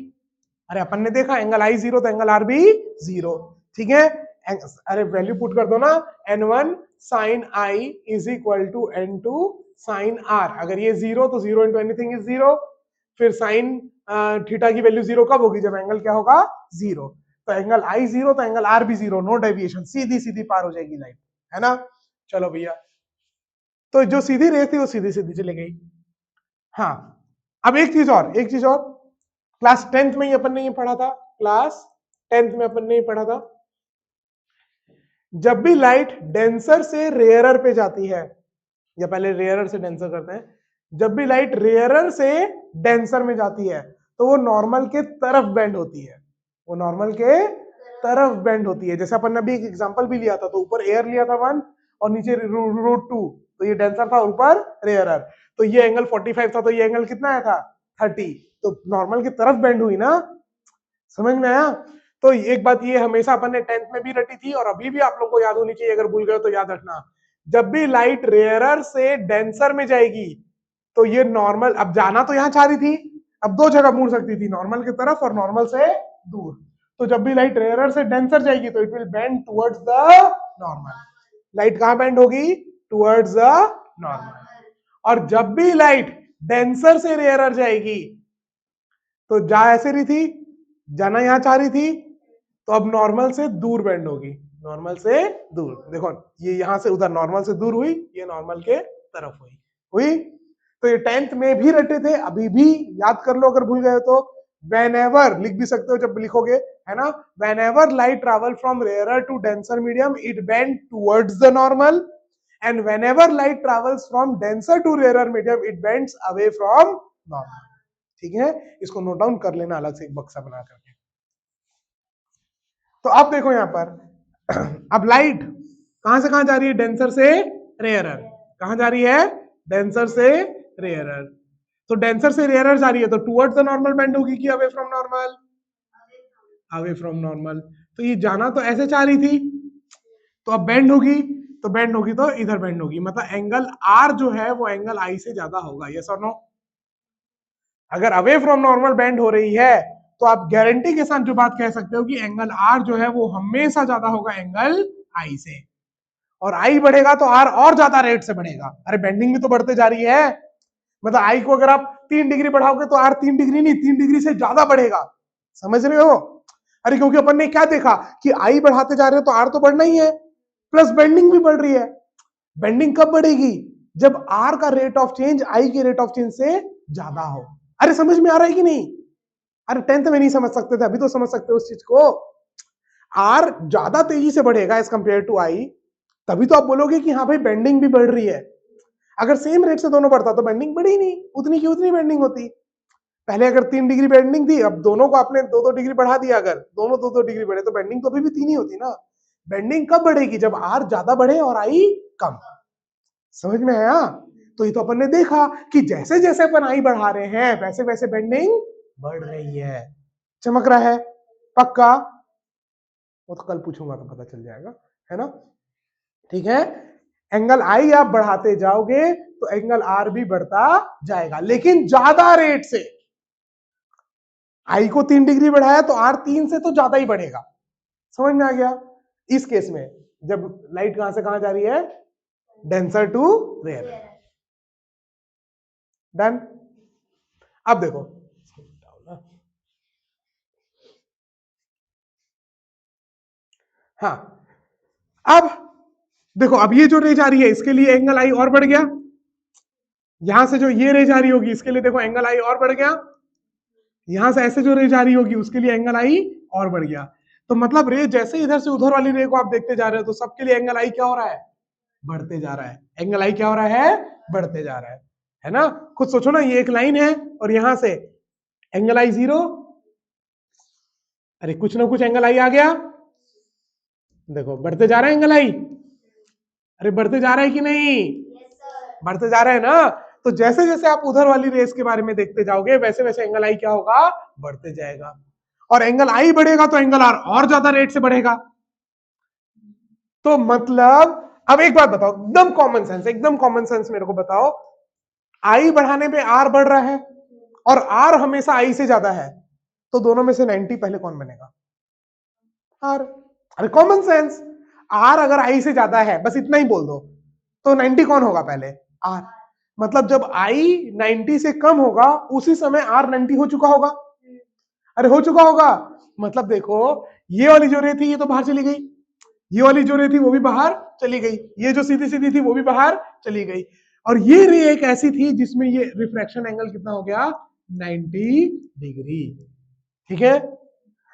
अरे अपन ने देखा एंगल आई जीरो तो एंगल आर भी जीरो, ठीक है। अरे वैल्यू पुट कर दो ना, n1 sine I is equal to n2 sine R. अगर ये जीरो तो zero into anything is zero. फिर साइन थीटा की वैल्यू जीरो कब होगी, जब एंगल क्या होगा, जीरो। तो एंगल आई जीरो तो एंगल आर भी जीरो, नो डेविएशन, सीधी सीधी पार हो जाएगी लाइन, है ना। चलो भैया, तो जो सीधी रेस थी वो सीधी सीधी चली गई। हाँ, अब एक चीज और, एक चीज और, क्लास 10th में ही अपन ने ये पढ़ा था, क्लास 10th में अपन ने ये पढ़ा था, जब भी लाइट डेंसर से रेयरर पे जाती है, या पहले रेयरर से डेंसर करते हैं, जब भी लाइट रेयरर से डेंसर में जाती है तो वो नॉर्मल के तरफ बेंड होती है, वो नॉर्मल के तरफ बेंड होती है। जैसे अपन ने अभी एक एग्जांपल भी लिया था, तो ऊपर एयर लिया था 1 और नीचे रूट 2, तो ये डेंसर था, ऊपर रेयरर, तो ये एंगल 45 था, तो ये एंगल कितना आया था 30, तो नॉर्मल की तरफ बेंड हुई ना, समझ में आया। तो एक बात ये हमेशा अपन ने 10th में भी रटी थी और अभी भी आप लोग को याद होनी चाहिए, अगर भूल गए तो याद रखना, जब भी लाइट रेयरर से डेंसर में जाएगी तो ये नॉर्मल, अब जाना तो यहां चाह रही थी, अब दो जगह मुड़ सकती थी, नॉर्मल की तरफ और नॉर्मल से दूर। तो जब भी लाइट रेयरर से डेंसर जाएगी तो it will bend towards the normal. Light कहां बेंड होगी, टुवर्ड्स द नॉर्मल। और जब भी लाइट डेंसर से रेयरर जाएगी तो जा ऐसे रही थी, जाना यहां चाह रही थी, तो अब नॉर्मल से दूर बेंड होगी, नॉर्मल से दूर। देखो ये यहां से उधर नॉर्मल से दूर हुई, ये नॉर्मल के तरफ हुई। तो ये 10th में भी रटे थे, अभी भी याद कर लो अगर भूल गए तो। whenever लिख भी सकते हो जब लिखोगे, है ना, whenever light travel from rarer to denser medium it bend towards the normal, and whenever light travels from denser to rarer medium it bends away from normal। ठीक है, इसको नोट डाउन कर लेना अलग से एक बक्सा बना करके। तो अब देखो यहां पर अब लाइट कहां से कहां जा रही है, डेंसर से रेयरर, कहां जा रही है, डेंसर से रेयरर। तो डेंसर से रेयरर जा रही है तो टुवर्ड्स द नॉर्मल बेंड होगी कि away from normal, away from normal. तो ये जाना तो ऐसे चाह रही थी, तो अब बेंड होगी, तो बेंड होगी तो इधर बेंड होगी, मतलब एंगल आर जो है वो एंगल आई से ज्यादा होगा, यस और नो। अगर अवे फ्रॉम नॉर्मल बेंड हो रही है तो आप गारंटी के साथ जो बात कह सकते हो कि एंगल आर जो है वो हमेशा ज्यादा होगा एंगल आई से, और आई बढ़ेगा तो आर और ज्यादा रेट से बढ़ेगा। अरे बेंडिंग भी तो बढ़ते जा रही है, मतलब आई को अगर आप 3 डिग्री बढ़ाओगे तो आर 3 डिग्री नहीं 3 डिग्री से ज्यादा बढ़ेगा, समझ रहे हो। अरे क्योंकि अपन ने क्या देखा कि आई बढ़ाते जा रहे हो तो आर तो बढ़ना ही है, प्लस बेंडिंग भी बढ़ रही है। बेंडिंग कब बढ़ेगी, जब आर का रेट ऑफ चेंज आई के रेट ऑफ चेंज से ज्यादा हो। अरे समझ में आ रहा है कि नहीं, अरे 10th में नहीं समझ सकते थे, अभी तो समझ सकते हो उस चीज को। आर ज्यादा तेजी से बढ़ेगा एज कंपेयर टू आई, तभी तो आप बोलोगे कि हाँ भाई बेंडिंग भी बढ़ रही है। अगर सेम रेट से दोनों बढ़ता तो बेंडिंग बढ़ी नहीं, उतनी की उतनी बेंडिंग होती। पहले अगर 3 डिग्री बेंडिंग थी, अब दोनों को आपने 2-2 डिग्री बढ़ा दिया, अगर दोनों 2-2 डिग्री बढ़े तो बेंडिंग तो अभी भी 3 ही होती ना। बेंडिंग कब बढ़ेगी, जब आर ज्यादा बढ़े और आई कम। समझ में आया। तो ये तो अपन ने देखा कि जैसे जैसे अपन आई बढ़ा रहे हैं वैसे वैसे बेंडिंग बढ़ रही है। चमक रहा है पक्का, वो तो कल पूछूंगा तो पता चल जाएगा, है ना। ठीक है, एंगल आई आप बढ़ाते जाओगे तो एंगल आर भी बढ़ता जाएगा, लेकिन ज्यादा रेट से। आई को 3 डिग्री बढ़ाया तो आर 3 से तो ज्यादा ही बढ़ेगा, समझ में आ गया। इस केस में जब लाइट कहां से कहां जा रही है, डेंसर टू रेयर, डन। अब देखो, हाँ अब देखो, अब ये जो रे जा रही है इसके लिए एंगल आई और बढ़ गया, यहां से जो ये रे जा रही होगी इसके लिए देखो एंगल आई और बढ़ गया, यहां से ऐसे जो रे जा रही होगी उसके लिए एंगल आई और बढ़ गया। तो मतलब रे जैसे इधर से उधर वाली रे को आप देखते जा रहे हो तो सबके लिए एंगल आई क्या हो रहा है, बढ़ते जा रहा है। एंगल आई क्या हो रहा है, बढ़ते जा रहा है ना। खुद सोचो ना, ये एक लाइन है और यहां से एंगल आई 0, अरे कुछ ना कुछ एंगल आई आ गया, देखो बढ़ते जा रहा है एंगल आई, अरे बढ़ते जा रहा है कि नहीं, बढ़ते जा रहा है ना। तो जैसे जैसे आप उधर वाली रेस के बारे में देखते जाओगे वैसे वैसे एंगल आई क्या होगा, बढ़ते जाएगा। और एंगल आई बढ़ेगा तो एंगल आर और ज्यादा रेट से बढ़ेगा। तो मतलब अब एक बात बताओ, एकदम कॉमन सेंस, एकदम कॉमन सेंस मेरे को बताओ, आई बढ़ाने पे आर बढ़ रहा है और आर हमेशा आई से ज्यादा है, तो दोनों में से 90 पहले कौन बनेगा? आर। अरे कॉमन सेंस, आर अगर आई से ज्यादा है, बस इतना ही बोल दो, तो 90 कौन होगा पहले? आर। मतलब जब आई 90 से कम होगा उसी समय आर 90 हो चुका होगा। अरे हो चुका होगा, मतलब देखो ये वाली जो रे थी ये तो बाहर चली गई, ये वाली जो रे थी वो भी बाहर चली गई, ये जो सीधी सीधी थी वो भी बाहर चली गई, और ये रे एक ऐसी थी जिसमें ये रिफ्रैक्शन एंगल कितना हो गया? 90 डिग्री। ठीक है,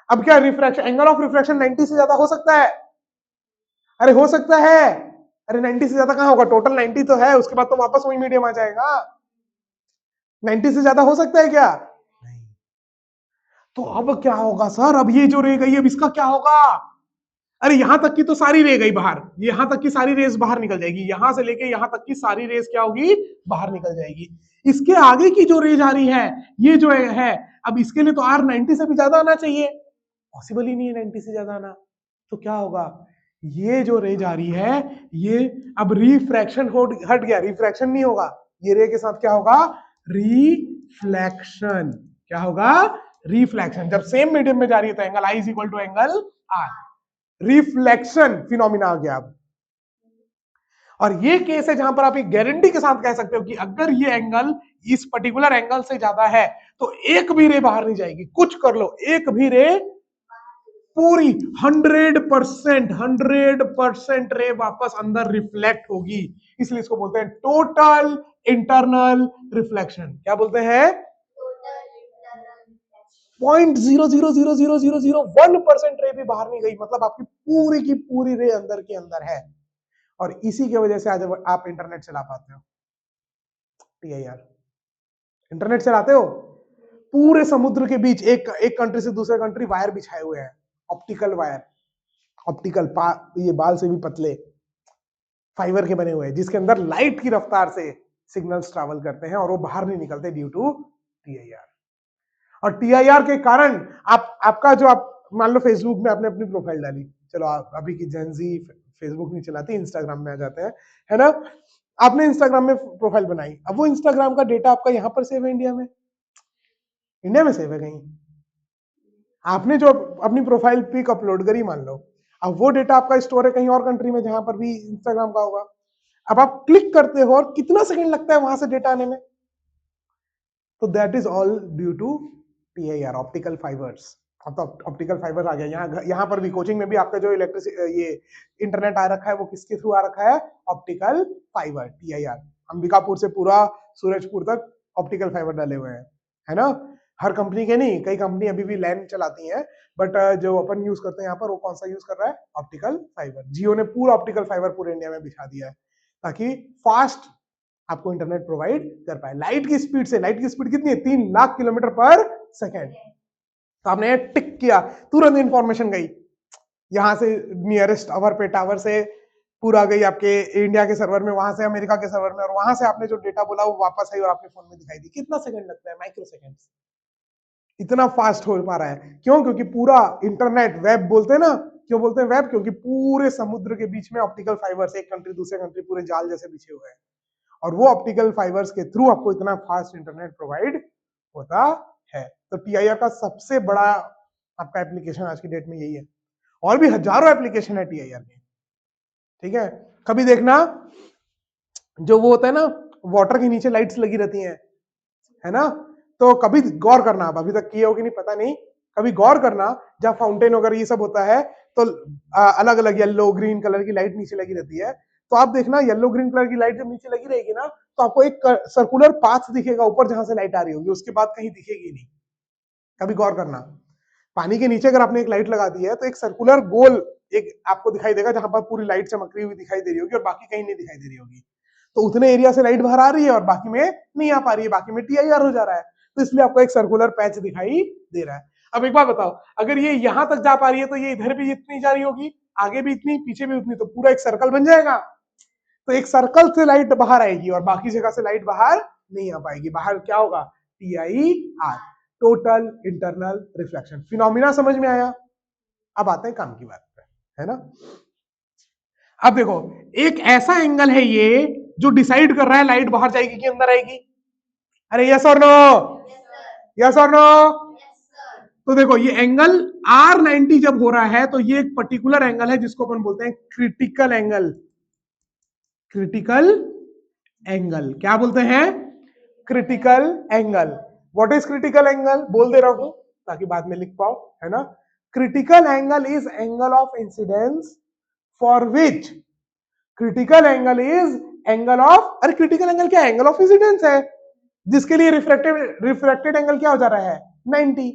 अब क्या रिफ्रैक्शन एंगल ऑफ रिफ्रैक्शन 90 से ज्यादा हो सकता है? अरे हो सकता है। अरे 90 से ज्यादा कहां होगा? टोटल 90 तो है, उसके बाद तो वापस वही मीडियम आ जाएगा। 90 से ज्यादा हो सकता है क्या? नहीं। तो अब क्या होगा सर? अब ये जो रह गई अब इसका क्या होगा? अरे यहां तक की तो सारी रह गई बाहर, यहां तक की सारी रेस बाहर निकल जाएगी, यहां से लेके यहां तक की सारी रेस क्या होगी? बाहर निकल जाएगी। इसके आगे की जो रेज आ रही है, ये जो है, अब इसके लिए तो आर 90 से भी ज्यादा आना चाहिए, पॉसिबल ही नहीं है 90 से ज्यादा आना। तो क्या होगा? ये जो रे जा रही है ये अब रिफ्रैक्शन हट गया, रिफ्रैक्शन नहीं होगा, ये रे के साथ क्या होगा? रिफ्लेक्शन। क्या होगा? रिफ्लेक्शन। जब सेम मीडियम में जा रही है तो angle i is equal to angle r, reflection phenomena आ गया अब। और ये केस है जहां पर आप एक गारंटी के साथ कह सकते हो कि अगर ये एंगल इस पर्टिकुलर एंगल से ज्यादा है तो एक भी रे बाहर नहीं जाएगी, कुछ कर लो, एक भी रे पूरी 100% रे वापस अंदर रिफ्लेक्ट होगी, इसलिए इसको बोलते हैं टोटल इंटरनल रिफ्लेक्शन। क्या बोलते हैं? 0.0000001% रे भी बाहर नहीं गई, मतलब आपकी पूरी की पूरी रे अंदर के अंदर है, और इसी की वजह से आज आप इंटरनेट चला पाते हो। टीआईआर, इंटरनेट चलाते हो, पूरे समुद्र के बीच एक एक कंट्री से दूसरे कंट्री वायर बिछाए हुए हैं, ऑप्टिकल वायर, ऑप्टिकल ये बाल से भी पतले फाइबर के बने हुए हैं, जिसके अंदर लाइट की रफ्तार से सिग्नल्स ट्रैवल करते हैं और वो बाहर नहीं निकलते ड्यू टू टीआईआर। और टीआईआर के कारण आपका जो आप मान लो फेसबुक में आपने अपनी प्रोफाइल डाली, चलो अभी की जेनजी फेसबुक नहीं चलाती, इंस्टाग्राम में आ जाते हैं, है ना? आपने इंस्टाग्राम में प्रोफाइल बनाई, अब वो इंस्टाग्राम का डेटा आपका यहां पर सेव है, इंडिया में, इंडिया में सेव है कहीं, आपने जो अपनी प्रोफाइल पिक अपलोड करी मान लो, अब वो डेटा आपका स्टोर है कहीं और कंट्री में जहां पर भी इंस्टाग्राम का होगा, अब आप क्लिक करते हो और कितना सेकंड लगता है वहां से डेटा आने में? तो that is all due to TIR, optical fibres. अब तो ऑप्टिकल फाइबर आ गया यहाँ पर भी, कोचिंग में भी आपका जो इलेक्ट्रिसिटी ये इंटरनेट आ रखा है वो किसके थ्रू आ रखा है? Optical fibre, TIR. अंबिकापुर से पूरा सूरजपुर तक ऑप्टिकल फाइबर डाले हुए हैं, है ना? हर कंपनी के नहीं, कई कंपनी अभी भी लैन चलाती हैं, बट जो अपन यूज करते हैं यहाँ पर वो कौन सा यूज कर रहा है? Optical fibre. जियो ने पूरा ऑप्टिकल फाइबर पूरे इंडिया में बिछा दिया है ताकि फास्ट आपको इंटरनेट प्रोवाइड कर पाए, लाइट की स्पीड से। लाइट की स्पीड कितनी है? 3 लाख किलोमीटर पर सेकेंड। तो आपने टिक किया, तुरंत इंफॉर्मेशन गई यहां से नियरेस्ट टावर पे, टावर से पूरा गई आपके इंडिया के सर्वर में, वहां से अमेरिका के सर्वर में, और वहां से आपने जो डेटा बोला वो वापस आई और आपके फोन में दिखाई दी। कितना सेकंड लगता है? Micro second. इतना फास्ट हो पा रहा है, क्यों? क्योंकि पूरा इंटरनेट, वेब बोलते हैं ना, क्यों बोलते हैं वेब? क्योंकि पूरे समुद्र के बीच में ऑप्टिकल फाइबर्स, एक कंट्री दूसरे कंट्री पूरे जाल जैसे बिछे हुए हैं, और वो ऑप्टिकल फाइबर्स के थ्रू आपको इतना फास्ट इंटरनेट प्रोवाइड होता है। तो टीआईआर का सबसे बड़ा आपका एप्लीकेशन आज की डेट में यही है, और भी हजारों एप्लीकेशन है टीआईआर के, ठीक है? कभी देखना जो वो होता है ना, वाटर के नीचे लाइट्स लगी रहती हैं, है ना? तो कभी गौर करना, आप अभी तक किए हो कि नहीं पता नहीं, कभी गौर करना, जहां फाउंटेन वगैरह ये सब होता है तो अलग अलग येलो ग्रीन कलर की लाइट नीचे लगी रहती है, तो आप देखना येलो ग्रीन कलर की लाइट जब नीचे लगी रहेगी ना, तो आपको एक सर्कुलर पाथ दिखेगा ऊपर जहां से लाइट आ रही होगी, उसके बाद कहीं दिखेगी नहीं। कभी गौर करना, पानी के नीचे अगर आपने एक लाइट लगा दी है तो एक सर्कुलर गोल एक आपको दिखाई देगा जहां पर पूरी लाइट चमकती हुई दिखाई दे रही होगी और बाकी कहीं नहीं दिखाई दे रही होगी, तो उतने एरिया से लाइट बाहर आ रही है और बाकी में नहीं आ पा रही है, बाकी में टीआईआर हो जा रहा है, तो इसलिए आपको एक सर्कुलर पैच दिखाई दे रहा है। अब एक बात बताओ, अगर ये यहां तक जा पा रही है तो ये इधर भी इतनी जा रही होगी, आगे भी इतनी, पीछे भी उतनी, तो पूरा एक सर्कल बन जाएगा। तो एक सर्कल से लाइट बाहर आएगी और बाकी जगह से लाइट बाहर नहीं आ पाएगी। बाहर क्या होगा? TIR, total internal reflection phenomena. समझ में आया? अब आते हैं काम की बात पे, है ना? अब देखो, एक ऐसा एंगल है ये जो डिसाइड कर रहा है लाइट बाहर जाएगी कि अंदर आएगी। अरे यस और नो, यस और नो। तो देखो ये एंगल R90 जब हो रहा है तो ये एक पर्टिकुलर एंगल है जिसको अपन बोलते हैं क्रिटिकल एंगल। क्रिटिकल एंगल क्या बोलते हैं? Critical angle. What is critical angle? बोल दे रहा हूं ताकि बाद में लिख पाओ, है ना। Critical angle is angle of incidence for which, critical angle is angle of, अरे क्रिटिकल एंगल क्या है? एंगल ऑफ इंसिडेंस है, जिसके लिए रिफ्रैक्टेड एंगल क्या हो जा रहा है? 90,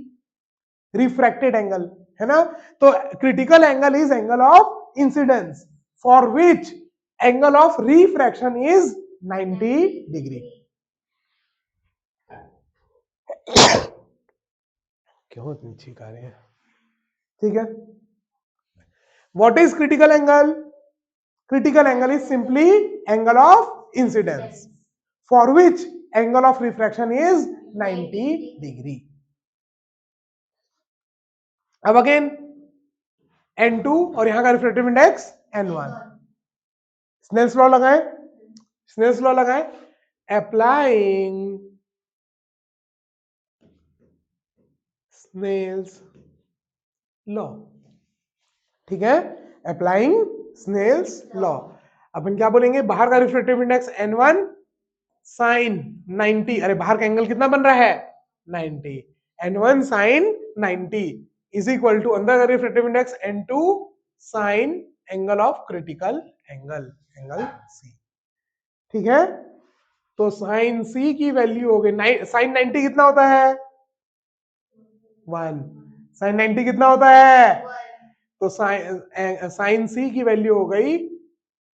रिफ्रैक्टेड एंगल, है ना। तो critical angle is angle of incidence for which angle of refraction is 90 degree. क्यों इतनी छींक आ रही है? ठीक है। What is critical angle? Critical angle is simply angle of incidence for which angle of refraction is 90 degree. अब again N2 और यहां का refractive index N1। Snell's law लगाएं, स्नेल्स लॉ लगाएं। अप्लाइंग स्नेल्स लॉ, ठीक है। Applying Snell's law. अपन क्या बोलेंगे? बाहर का रिफ्रैक्टिव इंडेक्स N1 साइन 90, अरे बाहर का एंगल कितना बन रहा है? 90। N1 sign 90 is equal to अंदर का refractive index N2 sign angle of critical angle, angle C, ठीक है। तो साइन C की वैल्यू हो गई, साइन 90 कितना होता है? 1। साइन 90 कितना होता है? तो साइन C की वैल्यू हो गई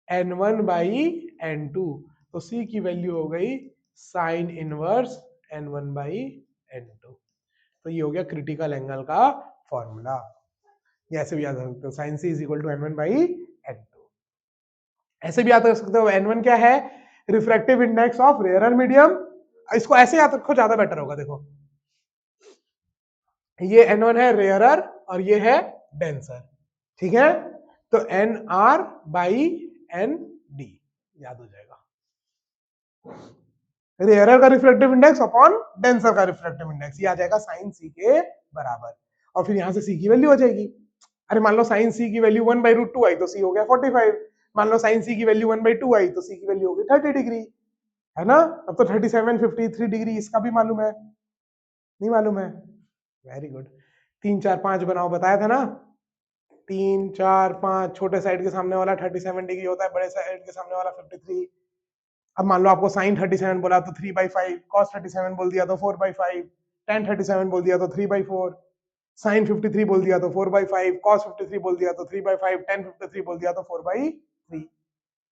N1 बाई N2, तो C की वैल्यू हो गई sine inverse N1 by N2। तो ये हो गया क्रिटिकल एंगल का फॉर्मूला। ये ऐसे भी याद रख सकते हो, sine C is equal to N1 by N2। ऐसे भी याद रख सकते हो, N1 क्या है? Refractive index of rarer medium. इसको ऐसे याद रखो, ज्यादा बेटर होगा। देखो ये N1 है रेयरर और ये है डेंसर, ठीक है। तो NR बाई ND याद हो जाएगा, रेयरर का रिफ्रैक्टिव इंडेक्स अपॉन डेंसर का रिफ्रैक्टिव इंडेक्स, ये आ जाएगा साइन C के बराबर। और फिर यहां से C की वैल्यू हो जाएगी। अरे मान लो साइन C की वैल्यू 1/√2 आई तो C हो गया 45। मान लो साइन C की वैल्यू 1/2 आई तो C की वैल्यू हो गई 30 डिग्री, है ना। अब तो 37, 53 डिग्री इसका भी मालूम है, नहीं मालूम है? Very good. 3, 4, 5 बनाओ, बताया था ना। 3, 4, 5, छोटे साइड के सामने वाला 37 डिग्री होता है, बड़े साइड के सामने वाला 53। अब मान लो आपको साइन 37 बोला तो 3/5, कॉस 37 बोल दिया तो 4/5, टेन 37 बोल दिया तो 3/4, साइन 53 बोल दिया तो 4/5, कॉस 53 बोल दिया तो 3/5, टेन 53 बोल दिया तो 4/3।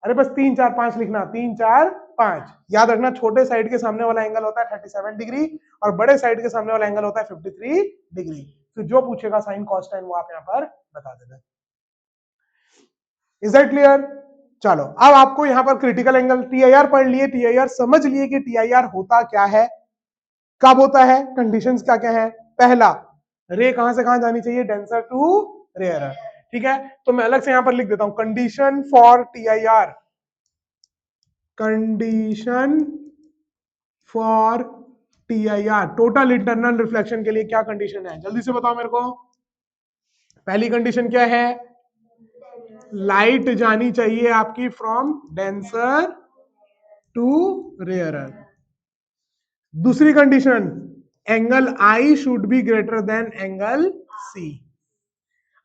अरे बस 3, 4, 5 लिखना, 3, 4, 5। याद रखना छोटे साइड के सामने वाला एंगल होता है 37 डिग्री और बड़े साइड के सामने वाला एंगल होता है 53 डिग्री। तो जो पूछेगा साइन कॉस टेन वो आप यहाँ पर बता देना। Is that clear? चलो अब आपको यहां पर क्रिटिकल एंगल TIR पढ़ लिए, TIR समझ लिए कि TIR होता क्या है, कब होता है, कंडीशंस क्या क्या है। पहला, रे कहां से कहां जानी चाहिए? डेंसर टू रेयरर, ठीक है। तो मैं अलग से यहां पर लिख देता हूं, condition for TIR, condition for TIR, total internal reflection के लिए क्या कंडीशन है? जल्दी से बताओ मेरे को। पहली कंडीशन क्या है? लाइट जानी चाहिए आपकी फ्रॉम डेंसर टू रेयरर। दूसरी condition, angle I should be greater than angle C।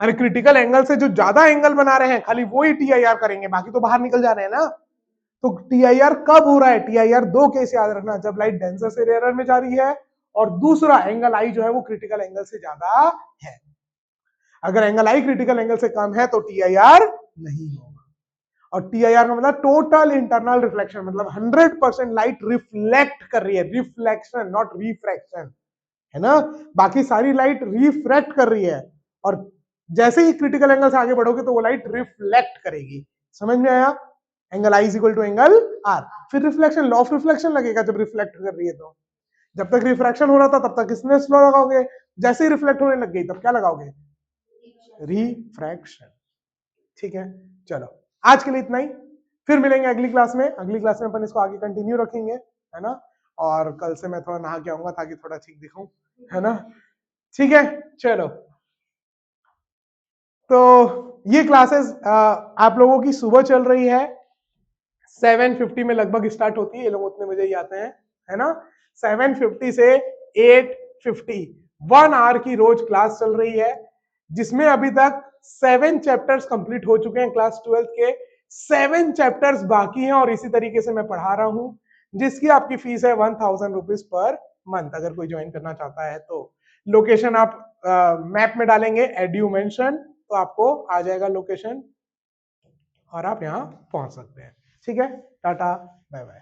अरे क्रिटिकल एंगल से जो ज्यादा एंगल बना रहे हैं खाली वो ही TIR करेंगे, बाकी तो बाहर निकल जा रहे हैं ना। तो TIR कब हो रहा है? TIR दो केस याद रखना, जब लाइट डेंसर से रेयरर में जा रही है और दूसरा एंगल I जो है वो क्रिटिकल एंगल से ज्यादा है। अगर एंगल I क्रिटिकल एंगल से कम है तो TIR नहीं होगा। और TIR का मतलब टोटल इंटरनल रिफ्लेक्शन, मतलब 100% लाइट रिफ्लेक्ट कर रही है, रिफ्लेक्शन नॉट रिफ्रैक्शन, है ना। बाकी सारी लाइट रिफ्रैक्ट कर रही है और जैसे ही क्रिटिकल एंगल से आगे बढ़ोगे तो वो लाइट रिफ्लेक्ट करेगी। समझ में आया? Angle I is equal to angle R। फिर रिफ्लेक्शन, लॉ ऑफ रिफ्लेक्शन लगेगा जब रिफ्लेक्ट कर रही है। तो जब तक रिफ्रैक्शन हो रहा था तब तक स्नेल्स लॉ लगाओगे, जैसे ही रिफ्लेक्ट होने लग गई तब क्या लगाओगे? रिफ्रैक्शन, ठीक है। चलो आज के लिए इतना ही, फिर मिलेंगे अगली क्लास में। अगली क्लास में अपन इसको आगे कंटिन्यू रखेंगे, है ना। और कल से मैं थोड़ा नहा के आऊंगा ताकि थोड़ा ठीक दिखूं, है ना। ठीक है, चलो। तो ये क्लासेस आप लोगों की सुबह चल रही है, 7:50 में लगभग स्टार्ट होती है, ये लोग उतने बजे ही आते हैं, है ना। 7:50 से 8:50 1 आवर की रोज क्लास चल रही है, जिसमें अभी तक 7 चैप्टर्स कंप्लीट हो चुके हैं क्लास 12 के, 7 चैप्टर्स बाकी हैं और इसी तरीके से मैं पढ़ा रहा हूं, जिसकी आपकी फीस है 1000 रुपीज पर मंथ, अगर कोई ज्वाइन करना चाहता है तो। लोकेशन आप मैप में डालेंगे एड्यू मेंशन, तो आपको आ जाएगा लोकेशन और आप यहाँ पहुंच सकते हैं। ठीक है, टाटा, बाय बाय।